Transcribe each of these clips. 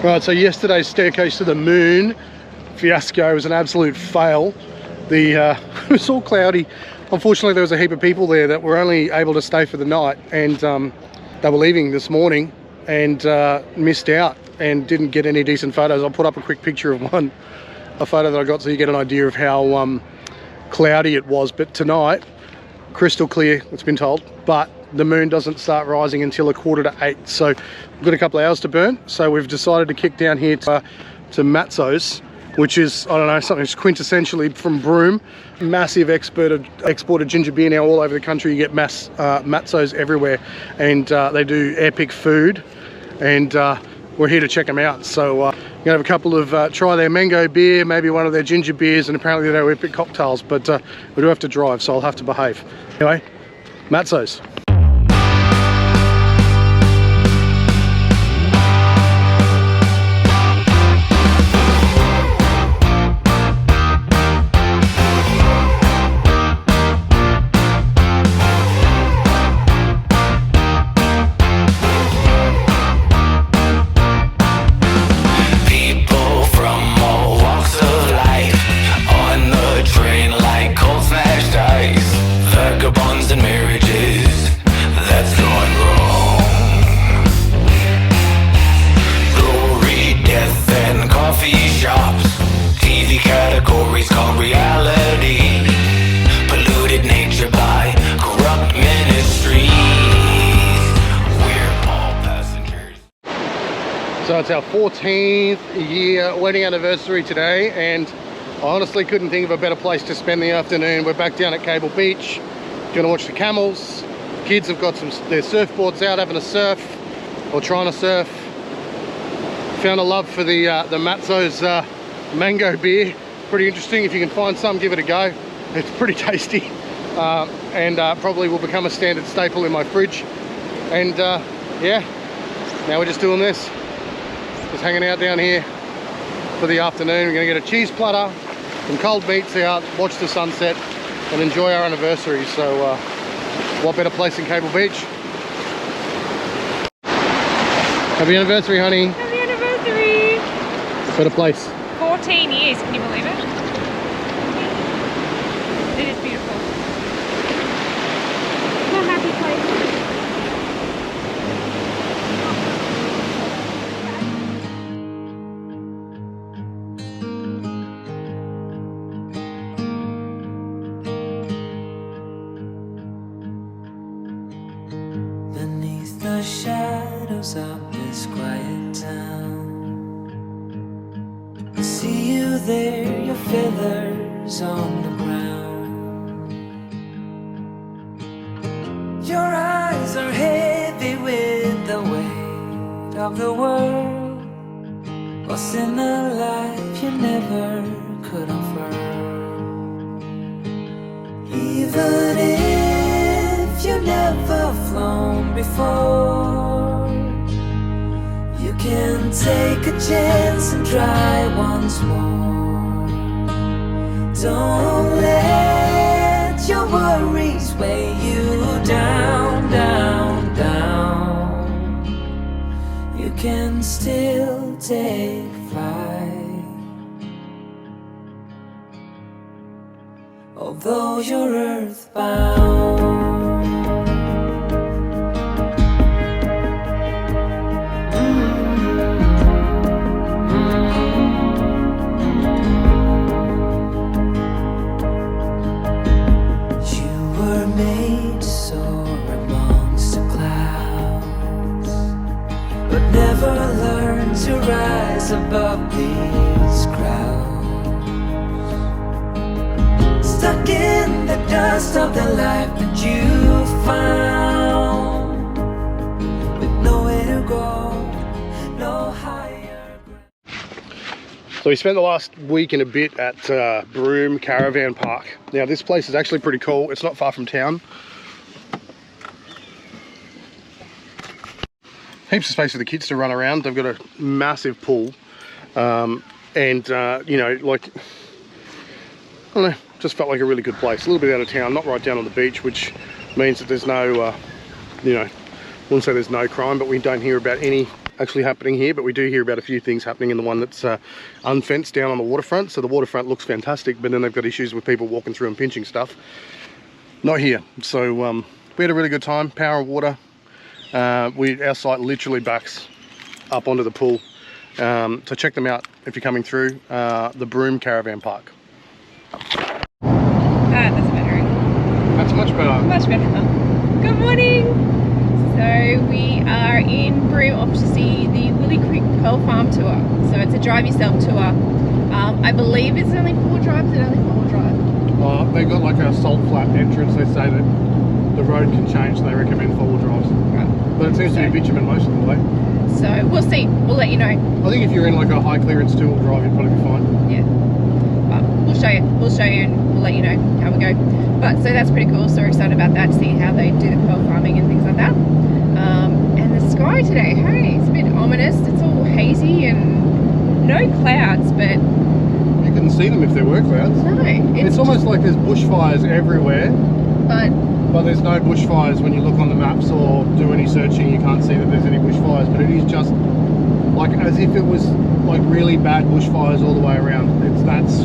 Right, so yesterday's staircase to the moon fiasco was an absolute fail. It was all cloudy. Unfortunately, there was a heap of people there that were only able to stay for the night, and they were leaving this morning and missed out and didn't get any decent photos. I'll put up a quick picture of a photo that I got so you get an idea of how cloudy it was. But tonight, crystal clear, it's been told, but the moon doesn't start rising until 7:45, so we've got a couple of hours to burn. So we've decided to kick down here to Matzo's, which is, I don't know, something that's quintessentially from Broome. Massive exported ginger beer now all over the country. You get Matzo's everywhere, and they do epic food, and we're here to check them out. So we're gonna have a couple of try their mango beer, maybe one of their ginger beers, and apparently they're epic cocktails, but we do have to drive, so I'll have to behave. Anyway, Matzo's. So it's our 14th year wedding anniversary today, and I honestly couldn't think of a better place to spend the afternoon. We're back down at Cable Beach, gonna watch the camels. Kids have got their surfboards out, having a surf, or trying to surf. Found a love for the Matzo's mango beer. Pretty interesting. If you can find some, give it a go. It's pretty tasty, and probably will become a standard staple in my fridge. And yeah, now we're just doing this. Just hanging out down here for the afternoon. We're gonna get a cheese platter, some cold meats out, watch the sunset, and enjoy our anniversary. So what better place than Cable Beach? Happy anniversary, honey. Happy anniversary. Better place. 14 years, can you believe it? It is beautiful. What a happy place. The shadows of this quiet town, I see you there, your feathers on the ground. Your eyes are heavy with the weight of the world. What's in a life you never could afford? Even if you never flown before, you can take a chance and try once more. Don't let your worries weigh you down, down, down. You can still take flight, although you're earthbound. Never learn to rise above these crowds, stuck in the dust of the life that you found, with nowhere to go, no higher ground. So we spent the last week and a bit at Broome Caravan Park. Now this place is actually pretty cool. It's not far from town. Heaps of space for the kids to run around. They've got a massive pool, and you know, like, I don't know, just felt like a really good place. A little bit out of town, not right down on the beach, which means that there's no, you know, I wouldn't say there's no crime, but we don't hear about any actually happening here, but we do hear about a few things happening in the one that's unfenced down on the waterfront. So the waterfront looks fantastic, but then they've got issues with people walking through and pinching stuff. Not here. So we had a really good time. Power and water. Our site literally backs up onto the pool. So check them out if you're coming through the Broome Caravan Park. That's better. That's much better. Much better. Good morning. So we are in Broome off to see the Willie Creek Pearl Farm tour. So it's a drive yourself tour. I believe it's only 4 drives and only 4 drive. They've got like a salt flat entrance. They say that the road can change, so they recommend 4-wheel drives. Right. But it seems to be bitumen most of the way. So we'll see. We'll let you know. I think if you're in like a high clearance 2-wheel drive, you'd probably be fine. Yeah. But we'll show you. We'll show you and we'll let you know how we go. But so that's pretty cool. So we're excited about that, to see how they do the pearl farming and things like that. And the sky today, hey, it's a bit ominous. It's all hazy and no clouds, but You couldn't see them if there were clouds. no, It's almost like there's bushfires everywhere, but but there's no bushfires when you look on the maps or do any searching. You can't see that there's any bushfires, but it is just like as if it was like really bad bushfires all the way around. That's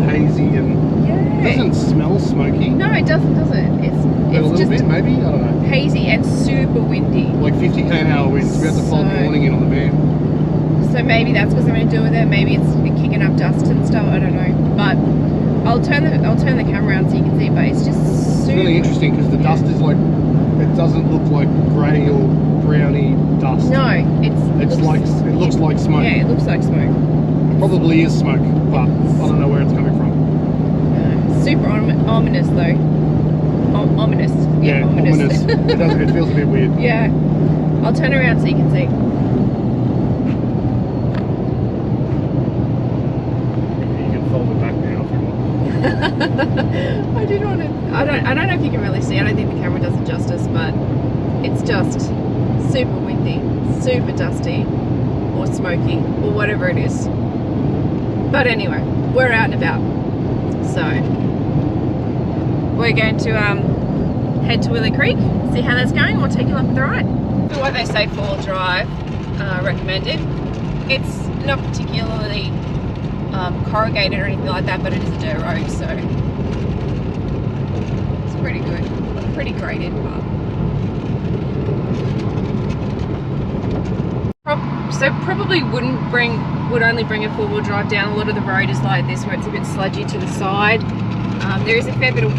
hazy and yeah. it doesn't smell smoky. No, it doesn't, does it? But a It's little just bit, maybe, I don't know. hazy and super windy. Like 50 km/h winds. We had to fold the So- warning in on the van. So maybe that's got something to do with it. Maybe it's kicking up dust and stuff. I don't know. But I'll turn the camera around so you can see. But it's just It's super. really interesting because the dust is like, it doesn't look like grey or browny dust. No, It looks like smoke. Yeah, it looks like smoke. Probably is smoke, but I don't know where it's coming from. Super ominous though. Ominous. Yeah, ominous. It feels a bit weird. Yeah. I'll turn around so you can see. You can fold it back now if you want. I did want to. I don't know if you can really see. I don't think the camera does it justice, but it's just super windy, super dusty, or smoky, or whatever it is. But anyway, we're out and about, so we're going to head to Willie Creek, see how that's going. We'll take you along for the ride. So what they say 4-wheel drive recommended. It's not particularly corrugated or anything like that, but it is a dirt road, so it's pretty good, pretty graded. So probably would only bring a 4-wheel drive down. A lot of the road is like this, where it's a bit sludgy to the side. There is a fair bit of,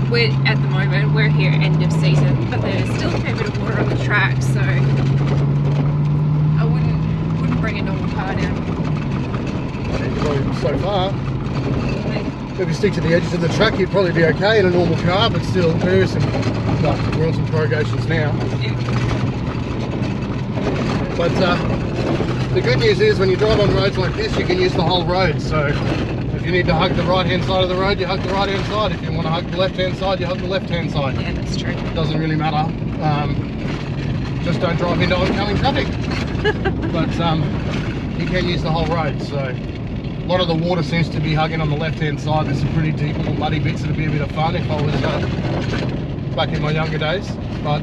at the moment, we're here end of season, but there's still a fair bit of water on the track, so I wouldn't bring a normal car down. So far, if you stick to the edges of the track, you'd probably be okay in a normal car, but still, there is some, we're on some corrugations now. Yeah. But the good news is when you drive on roads like this, you can use the whole road. So if you need to hug the right-hand side of the road, you hug the right-hand side. If you want to hug the left-hand side, you hug the left-hand side. Yeah, that's true. It doesn't really matter. Just don't drive into oncoming traffic. But you can use the whole road. So a lot of the water seems to be hugging on the left-hand side. There's some pretty deep little muddy bits that'd be a bit of fun if I was back in my younger days. But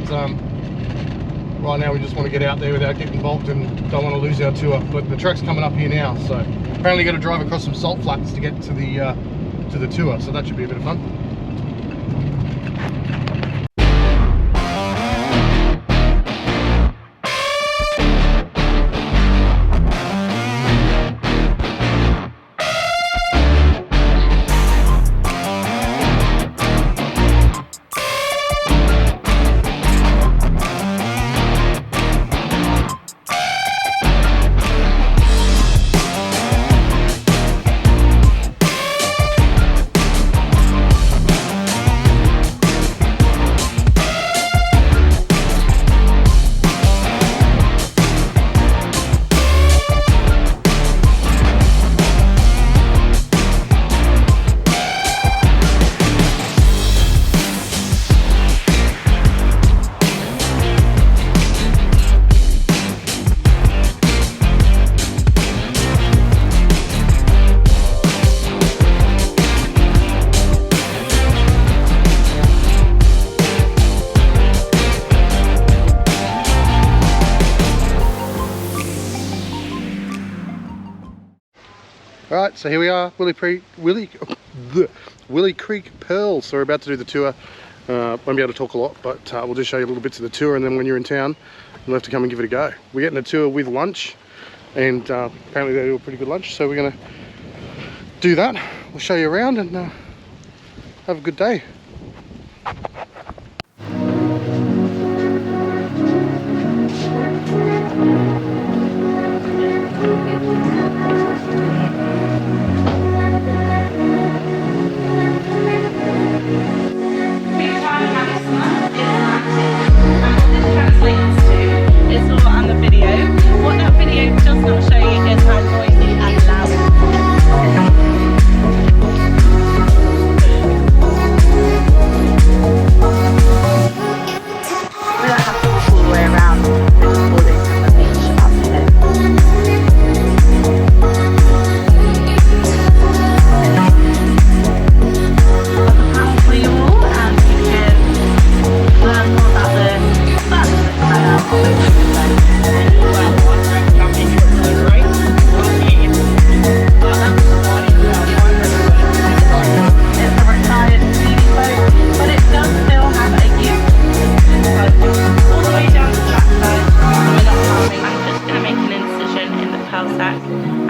right now we just want to get out there without getting involved and don't want to lose our tour. But the track's coming up here now, so apparently got to drive across some salt flats to get to the tour, so that should be a bit of fun. Alright, so here we are, Willie Creek Pearls. So we're about to do the tour. Won't be able to talk a lot, but we'll just show you little bits of the tour, and then when you're in town, you'll have to come and give it a go. We're getting a tour with lunch, and apparently they do a pretty good lunch, so we're going to do that. We'll show you around and have a good day.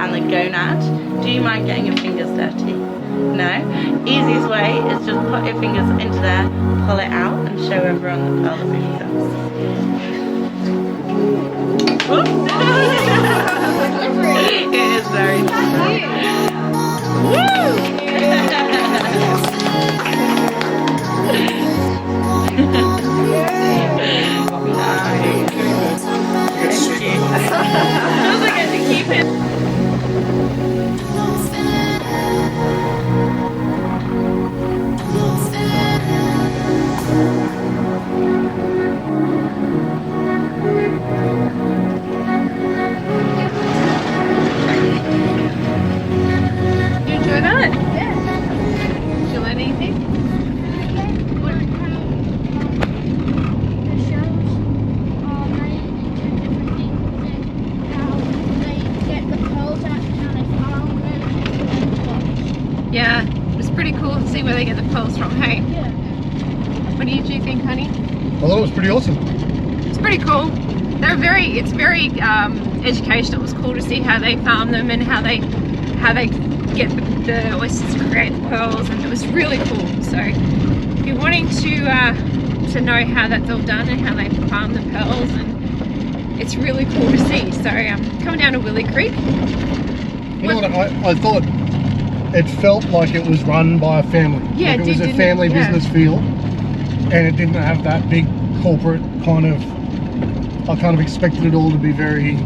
And the gonad. Do you mind getting your fingers dirty? No? Easiest way is just put your fingers into there, pull it out, and show everyone the pearl that really does. It is very Doesn't get to keep it. Yeah, it's pretty cool to see where they get the pearls from, hey? Yeah. What do you think, honey? I thought it was pretty awesome. It's pretty cool. It's very educational. It was cool to see how they farm them and how they get the oysters to create the pearls, and it was really cool. So if you're wanting to know how that's all done and how they farm the pearls, and it's really cool to see. So coming down to Willie Creek. You know what, I thought it felt like it was run by a family. Yeah, like it was a family business feel, and it didn't have that big corporate kind of. I kind of expected it all to be very,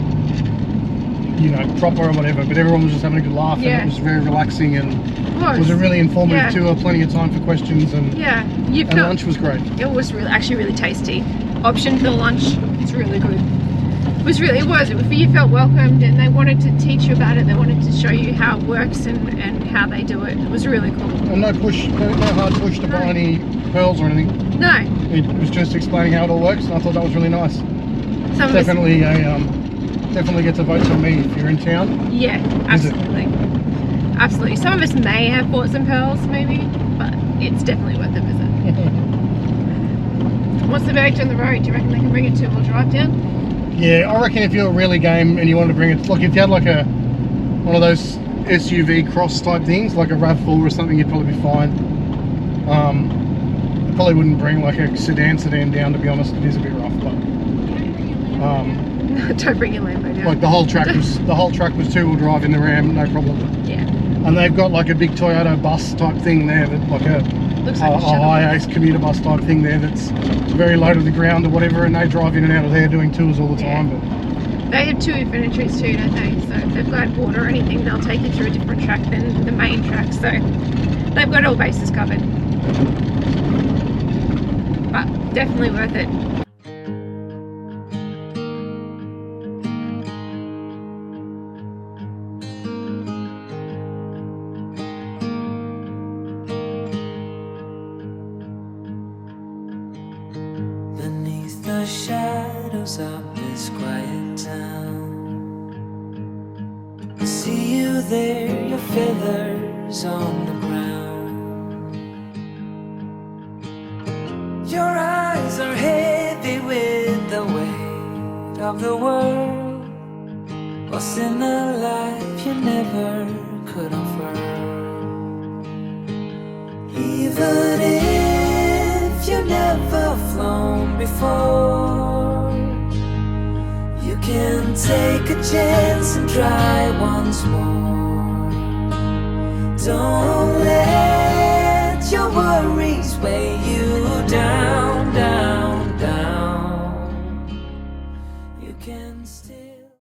you know, proper or whatever, but everyone was just having a good laugh, and it was very relaxing, and it was a really informative tour, plenty of time for questions, and lunch was great. It was actually really tasty. Option for lunch, it's really good. You felt welcomed, and they wanted to teach you about it. They wanted to show you how it works and how they do it. It was really cool. And no hard push to buy any pearls or anything. No. It was just explaining how it all works, and I thought that was really nice. Definitely gets a vote from me if you're in town. Yeah, absolutely. Absolutely. Some of us may have bought some pearls, maybe, but it's definitely worth a visit. What's the verdict on the road? Do you reckon they can bring a two-wheel drive down? Yeah, I reckon if you're really game and you wanted to bring it, like if you had like one of those SUV cross type things, like a RAV4 or something, you'd probably be fine. I probably wouldn't bring like a sedan down, to be honest. It is a bit rough, but don't bring your Lambo down. Like the whole track was two-wheel drive in the Ram, no problem. Yeah. And they've got like a big Toyota bus type thing there, that like a high-ace commuter bus type thing there that's very low to the ground or whatever, and they drive in and out of there doing tours all the time. But they have two infinitaries too, don't they? So if they've got water or anything, they'll take you through a different track than the main track. So they've got all bases covered. But definitely worth it. Beneath the shadows of this quiet town, I see you there, your feathers on the ground. Your eyes are heavy with the weight of the world. What's in a life you never could afford? Even if you never flown before, you can take a chance and try once more. Don't let your worries weigh you down.